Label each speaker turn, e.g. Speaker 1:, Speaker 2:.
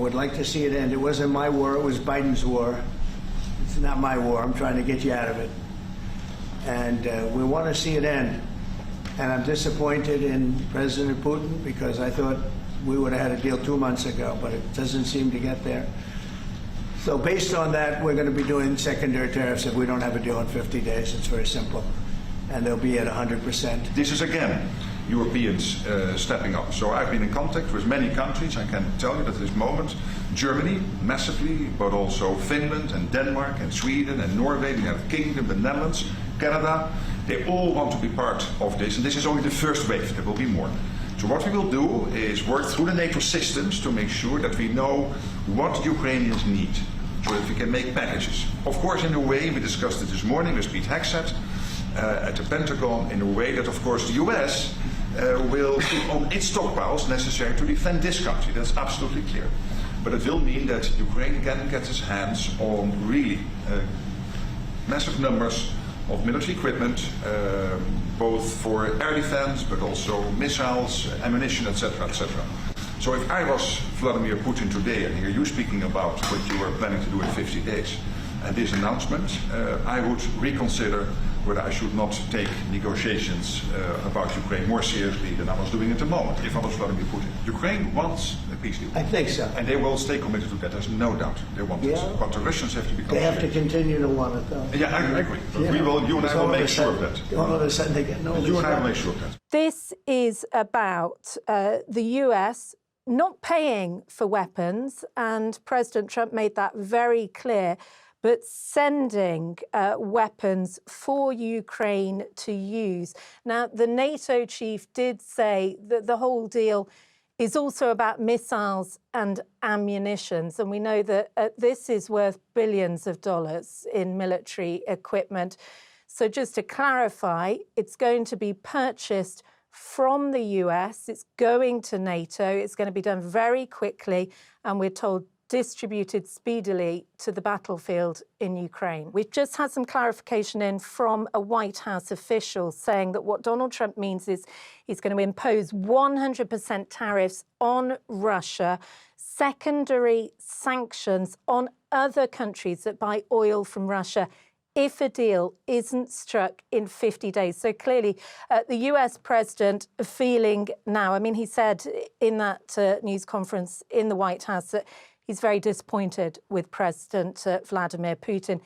Speaker 1: would like to see it end. It wasn't my war, it was Biden's war. It's not my war. I'm trying to get you out of it. And we want to see it end. And I'm disappointed in President Putin because I thought we would have had a deal 2 months ago, but it doesn't seem to get there. So based on that, we're going to be doing secondary tariffs if we don't have a deal in 50 days. It's very simple. And they'll be at 100%.
Speaker 2: This is again Europeans stepping up. So I've been in contact with many countries. I can tell you that at this moment, Germany massively, but also Finland and Denmark and Sweden and Norway, the United Kingdom, the Netherlands, Canada, they all want to be part of this. And this is only the first wave. There will be more. So what we will do is work through the NATO systems to make sure that we know what Ukrainians need, so that we can make packages. Of course, in a way, we discussed it this morning with Pete Hegseth at the Pentagon, in a way that, of course, the US will put on its stockpiles necessary to defend this country. That's absolutely clear. But it will mean that Ukraine can get its hands on really massive numbers of military equipment, both for air defense, but also missiles, ammunition, etc., etc. So if I was Vladimir Putin today and hear you speaking about what you are planning to do in 50 days and this announcement, I would reconsider whether I should not take negotiations about Ukraine more seriously than I was doing at the moment, if I was Vladimir Putin. Ukraine wants a peace deal.
Speaker 1: I think so.
Speaker 2: And they will stay committed to that, there's no doubt. They want this. But the Russians have to become
Speaker 1: They have to continue to want it, though.
Speaker 2: Yeah, I agree. But we will, you and I will make sure of that.
Speaker 1: All of a sudden they get no.
Speaker 2: You and I will make sure of that.
Speaker 3: This is about the US not paying for weapons, and President Trump made that very clear, but sending weapons for Ukraine to use. Now, the NATO chief did say that the whole deal is also about missiles and ammunitions, and we know that this is worth billions of dollars in military equipment. So just to clarify, it's going to be purchased from the US, it's going to NATO, it's going to be done very quickly, and we're told distributed speedily to the battlefield in Ukraine. We've just had some clarification in from a White House official saying that what Donald Trump means is he's going to impose 100% tariffs on Russia, secondary sanctions on other countries that buy oil from Russia if a deal isn't struck in 50 days. So clearly, the US president feeling now, I mean, he said in that news conference in the White House that he's very disappointed with President Vladimir Putin.